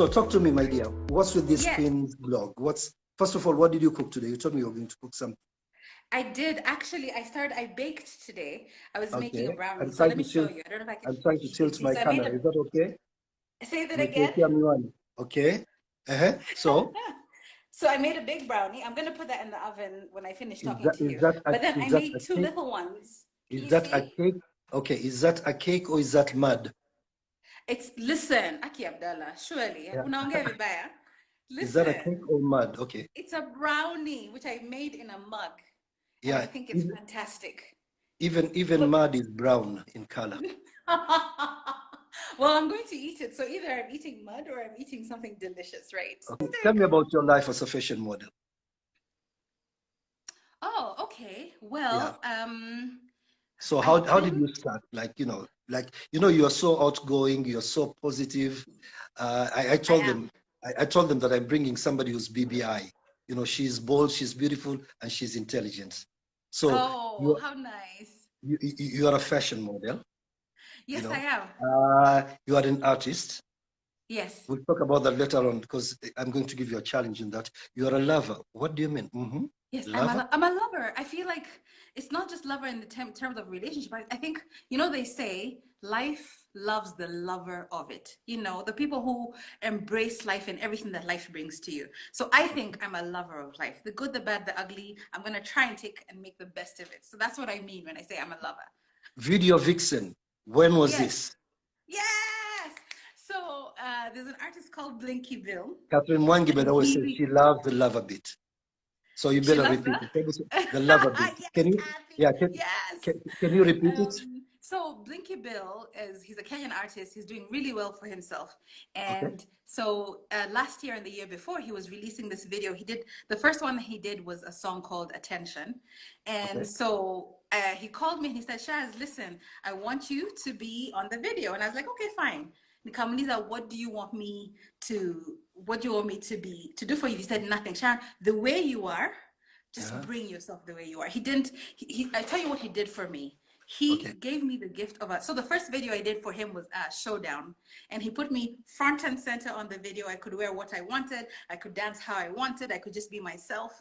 So talk to me, my dear. What's with this Yes, Queen's blog? First of all, what did you cook today? You told me you were going to cook something. I did. Actually, I baked today. I was making a Okay. brownie. I'm So trying let to me show tilt. you. I don't know if I can, I'm trying to if you can tilt see. my So I made camera. a, Is that okay? say that again. Umetuwekea miwani. Okay. So So I made a big brownie. I'm gonna put that in the oven when I finish is talking that to is you. that a, But then is I that made a two cake? little ones. Can Is you that a see? cake? Okay. Is that a cake or is that mud? Listen, Aki Abdallah, surely. Yeah. Unaongea vibaya. Is that a cake Listen, or mud? Okay. it's a brownie which I made in a mug, and I Yeah. think it's Even fantastic. even Look. mud is brown in color. Well, I'm going to eat it. So either I'm eating mud or I'm eating something delicious, right? Okay. Tell me about your life as a fashion model. Oh, okay. Yeah. Well, So how I've how did been, you start? You are so outgoing, you're so positive. I I told am. them, I told them that I'm bringing somebody who's BBI. She's bold, she's beautiful, and she's intelligent. So Oh, you how nice. you are a fashion model. You Yes, I know, am. you are an artist. Yes. We'll talk about that later on because I'm going to give you a challenge in that. You are a lover. What do you mean? Yes, Lover? I'm a lover. I feel like it's not just lover in the terms of relationship. I think, they say life loves the lover of it. The people who embrace life and everything that life brings to you. So I think I'm a lover of life. The good, the bad, the ugly. I'm going to try and take and make the best of it. So that's what I mean when I say I'm a lover. Video Vixen. When was Yes. this? Yes. So there's an artist called Blinky Bill, Catherine Wangibe and always says she loves the lover bit. So you she better loves repeat that. it. The lover bit. Yes, Can you? Kathy. Yeah. Yes. Can you repeat it? So Blinky Bill he's a Kenyan artist. He's doing really well for himself. Okay. And so last year and the year before, he was releasing this video. The first one that he did was a song called Attention. And Okay. so he called me and he said, Shaz, listen, I want you to be on the video. And I was like, okay, fine. Nikamuliza, what do you want me to do for you? He said, nothing. Sharon, the way you are, just Uh-huh. bring yourself the way you are. He didn't, I tell you what he did for me. He Okay. gave me the gift of so the first video I did for him was Showdown. And he put me front and center on the video. I could wear what I wanted. I could dance how I wanted. I could just be myself.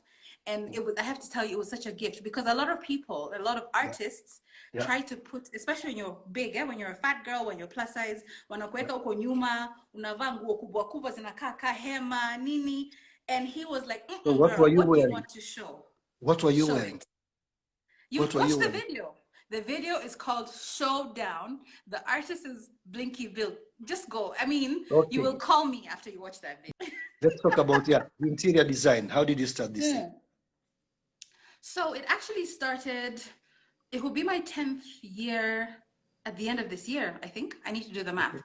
And I have to tell you, it was such a gift because a lot of Yeah. artists Yeah. try to put, especially when you're big, when you're a fat girl, when you're plus size, Yeah. wanakuweka uko nyuma, unavaa nguo kubwa kubwa zinakaa hema, nini. And he was like, So what were girl, you what do you wearing? want to show? What were you Show wearing? it. You What were watch you the wearing? video. The video is called Showdown. The artist is Blinky Bill. Just go. I mean, you Okay. will call me after you watch that video. Let's talk about the interior design. How did you start this thing? So it actually started, it will be my 10th year at the end of this year, I think. I need to do the math. Okay.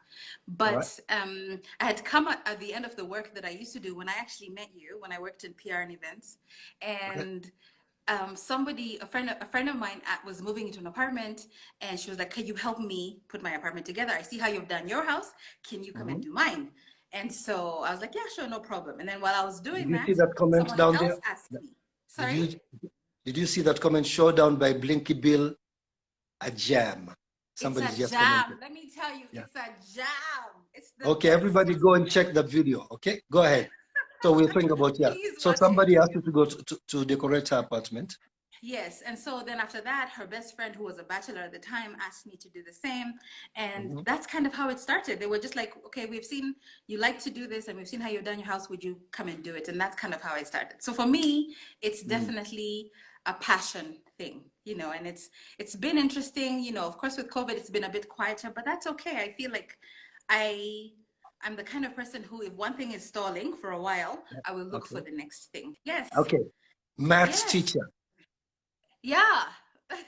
All right. But I had come at the end of the work that I used to do when I actually met you, when I worked in PR and events. Okay. And a friend of mine was moving into an apartment, and she was like, "Can you help me put my apartment together? I see how you've done your house. Can you come and do mine?" And so I was like, "Yeah, sure, no problem." And then while I was Did doing you see that, that comment someone down else there? asked me, Did "Sorry." you did you see that comment? Showdown by Blinky Bill, a jam. It's Somebody a just commented. jam. Let me tell you, Yeah. it's a jam. It's the Okay, best. everybody go and check that video. Okay, go ahead. So we're thinking about, yeah. Please So watch it. somebody asked you to go to decorate her apartment. Yes, and so then after that, her best friend, who was a bachelor at the time, asked me to do the same. And that's kind of how it started. They were just like, okay, we've seen you like to do this and we've seen how you've done your house. Would you come and do it? And that's kind of how it started. So for me, it's definitely a passion thing, and it's been interesting. Of course, with COVID, it's been a bit quieter, but that's okay. I feel like I'm the kind of person who, if one thing is stalling for a while, I will look Okay. for the next thing. Yes. Okay. Maths Yes. teacher. Yeah.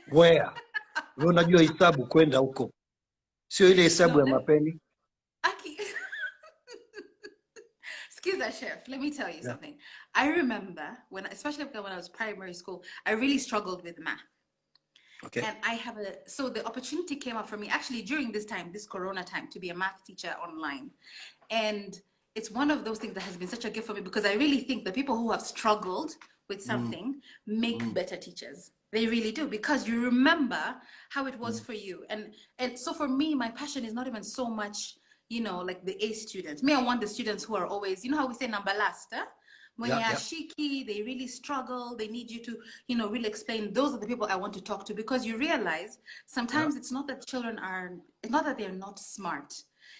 Where? Wewe unajua hesabu kwenda huko. Sio ile hesabu No, ya mapeni. Aki, excuse that, chef. Let me tell you Yeah. something. I remember especially when I was primary school, I really struggled with math. Okay. And so the opportunity came up for me actually during this Corona time, to be a math teacher online. And it's one of those things that has been such a gift for me because I really think the people who have struggled with something make better teachers. They really do, because you remember how it was for you. And so for me, my passion is not even so much you know, like the A students. Me, I want the students who are always, you know how we say number last, huh? When Yeah, you're yeah, shiki, they really struggle, they need you to, you know, really explain. Those are the people I want to talk to, because you realize yeah. sometimes it's not that children are, it's not that they're not smart.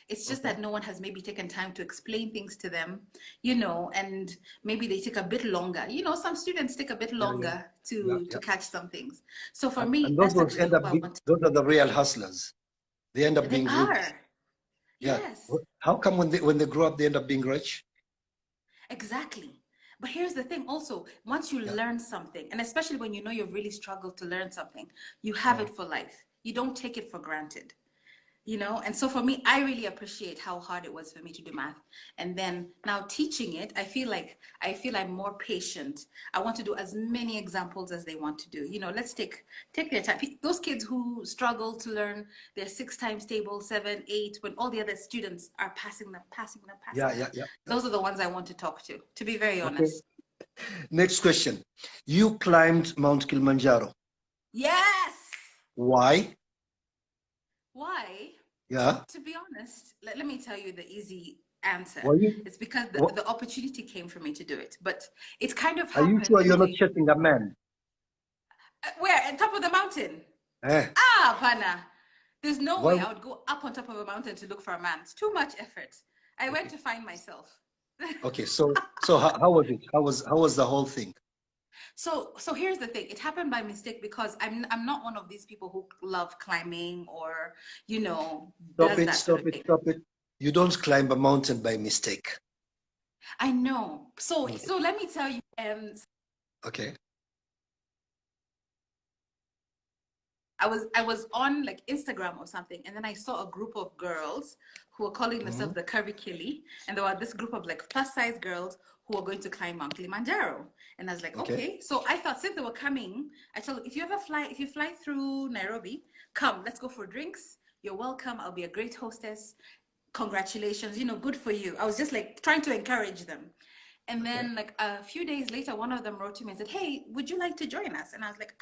It's just Okay. that no one has maybe taken time to explain things to them, you know, and maybe they take a bit longer. You know, some students take a bit Yeah, yeah, longer yeah, to yeah. catch some things. So for me, And those that's ones actually end who up I being, want. those are the real hustlers. They end up They being rich. are. Yeah. Yes. How come when they grow up they end up being rich? Exactly. But here's the thing also, once you Yeah. learn something, and especially when you know you've really struggled to learn something, you have Yeah. it for life. You don't take it for granted, you know? And so for me, I really appreciate how hard it was for me to do math. And then now teaching it, I feel I'm more patient. I want to do as many examples as they want to do. You know, let's take their time. Those kids who struggle to learn their 6 times table, 7, 8, when all the other students are passing them, passing them, Yeah. passing them. Yeah. Yeah. Yeah. Those are the ones I want to talk to be very Okay. honest. Next question. You climbed Mount Kilimanjaro. Yes. Why? Why? Yeah. To be honest, let me tell you the easy answer. Were you? It's because What, the opportunity came for me to do it. But it kind of are you happened sure in a you're not way. chasing a man? Where? On top of the mountain? Eh? Ah, Pana. There's no Why? way I would go up on top of a mountain to look for a man. It's too much effort. I went Okay. to find myself. Okay. So how was it? How was the whole thing? So here's the thing. It happened by mistake because I'm not one of these people who love climbing or, you know, Stop does it. that sort Stop of it. thing. Stop it. You don't climb a mountain by mistake. I know. So Okay. so let me tell you, Okay. I was on like Instagram or something, and then I saw a group of girls who were calling Hmm. themselves the Curvy Killy, and there were this group of like plus size girls who were going to climb Mount Kilimanjaro. And I was like, Okay. okay. So I thought since they were coming, I told them, if you fly through Nairobi, come, let's go for drinks. You're welcome. I'll be a great hostess. Congratulations, you know, good for you. I was just like trying to encourage them. And Okay. then like a few days later, one of them wrote to me and said, hey, would you like to join us? And I was like,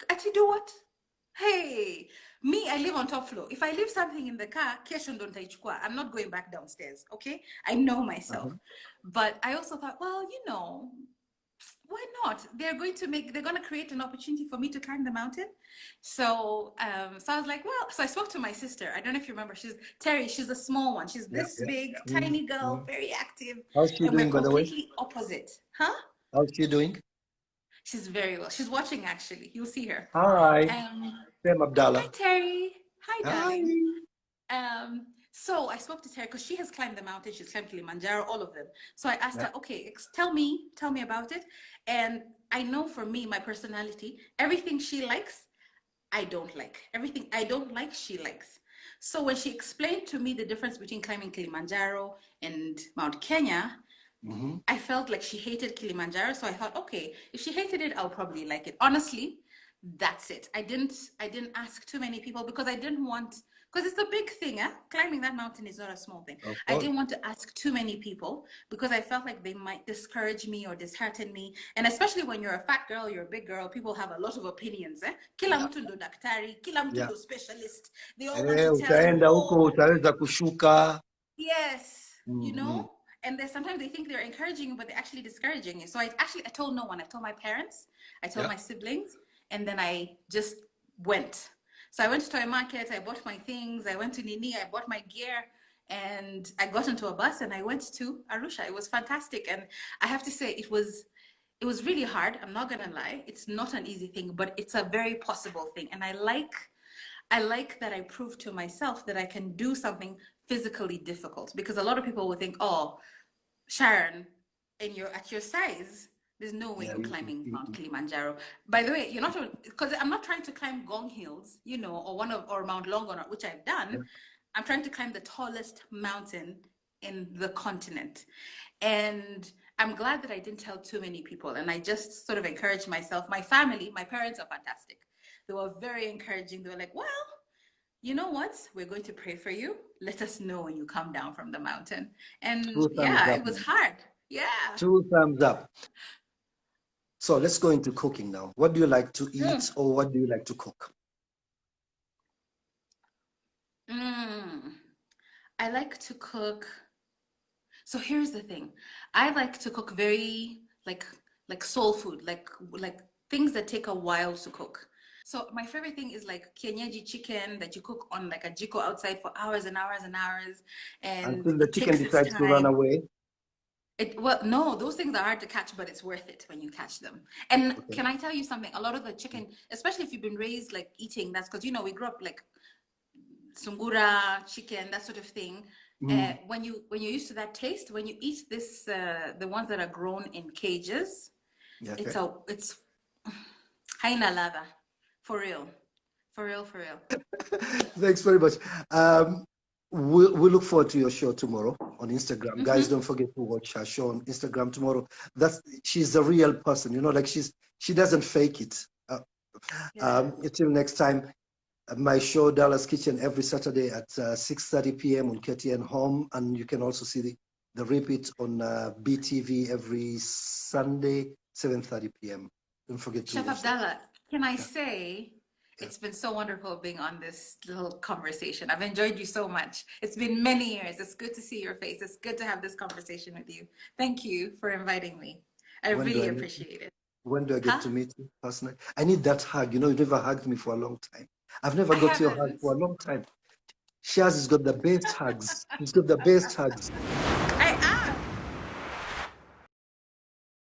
actually do what? Hey, me, I live on top floor. If I leave something in the car, kesho ndo nitaichukua. I'm not going back downstairs, okay? I know myself. Uh-huh. But I also thought, well, you know, why not? They're going to create an opportunity for me to climb the mountain. So I was like, well, so I spoke to my sister. I don't know if you remember. She's Terry. She's a small one. She's Yeah. this Yeah. big, Mm, tiny girl, mm. very active. How's she And we're doing, by the way? completely opposite. Huh? How's she doing? She's very well. She's watching actually. You'll see her. Hi. Um, Sam Hi, Abdallah. Terry. Hi, Hi. darling. So I spoke to Terry because she has climbed the mountain. She's climbed Kilimanjaro, all of them. So I asked Yeah. her, okay, tell me about it. And I know for me, my personality, everything she likes, I don't like. Everything I don't like, she likes. So when she explained to me the difference between climbing Kilimanjaro and Mount Kenya, Hmm. I felt like she hated Kilimanjaro, so I thought, okay, if she hated it, I'll probably like it. Honestly, that's it. I didn't ask too many people because I didn't want, because it's a big thing, eh? Climbing that mountain is not a small thing. Of I course. didn't want to ask too many people because I felt like they might discourage me or dishearten me. And especially when you're a fat girl, you're a big girl, people have a lot of opinions, eh? Kila Yeah. mtu ndo daktari, kila mtu Yeah. ndo specialist. They all want to tell you, Utaenda huko oh, utaweza kushuka. yes, you Mm-hmm. know? And then sometimes they think they're encouraging you, but they're actually discouraging you. So I told no one. I told my parents, I told Yeah. my siblings, and then I just went. So I went to toy market, I bought my things, I went to Nini, I bought my gear, and I got into a bus and I went to Arusha. It was fantastic. And I have to say it was really hard. I'm not gonna lie. It's not an easy thing, but it's a very possible thing. And I like that I proved to myself that I can do something physically difficult, because a lot of people would think, oh, Sharon, at your size, there's no way Yeah. you're climbing Mount Kilimanjaro. By the way, you're not, because I'm not trying to climb Gong Hills, you know, or Mount Longonot, which I've done. Yeah. I'm trying to climb the tallest mountain in the continent. And I'm glad that I didn't tell too many people. And I just sort of encouraged myself. My family, my parents are fantastic. They were very encouraging. They were like, well, you know what? We're going to pray for you. Let us know when you come down from the mountain. And Two thumbs yeah, up, it was man. hard. Yeah. Two thumbs up. So let's go into cooking now. What do you like to Mm. eat, or what do you like to cook? Mm. I like to cook. So here's the thing. I like to cook very like soul food, like things that take a while to cook. So my favorite thing is like kienyeji chicken that you cook on like a jiko outside for hours and hours and hours, and Until the it chicken takes its decides to run time. away. Well, no, those things are hard to catch, but it's worth it when you catch them. And Okay. can I tell you something? A lot of the chicken, especially if you've been raised like eating, that's because we grew up like sungura, chicken, that sort of thing. Mm. When you're used to that taste, when you eat this, the ones that are grown in cages, Yeah, okay. it's haina lava, for real, for real, for real. Thanks very much. We look forward to your show tomorrow on Instagram. Guys, don't forget to watch her show on Instagram tomorrow. She's a real person, like she doesn't fake it. Yeah. Until next time, my show Dallas Kitchen every Saturday at 6:30 p.m. on KTN Home, and you can also see the repeat on BTV every Sunday 7:30 p.m. Don't forget to Chef watch that. Abdallah, can I Yeah, say yeah. it's been so wonderful being on this little conversation. I've enjoyed you so much. It's been many years. It's good to see your face. It's good to have this conversation with you. Thank you for inviting me. I When do really I meet? appreciate it. When do I get Huh? to meet you personally? I need that hug. You never hugged me for a long time. I've never I got your hug haven't. for a long time. Shaz has got the best hugs. She's got the best hugs.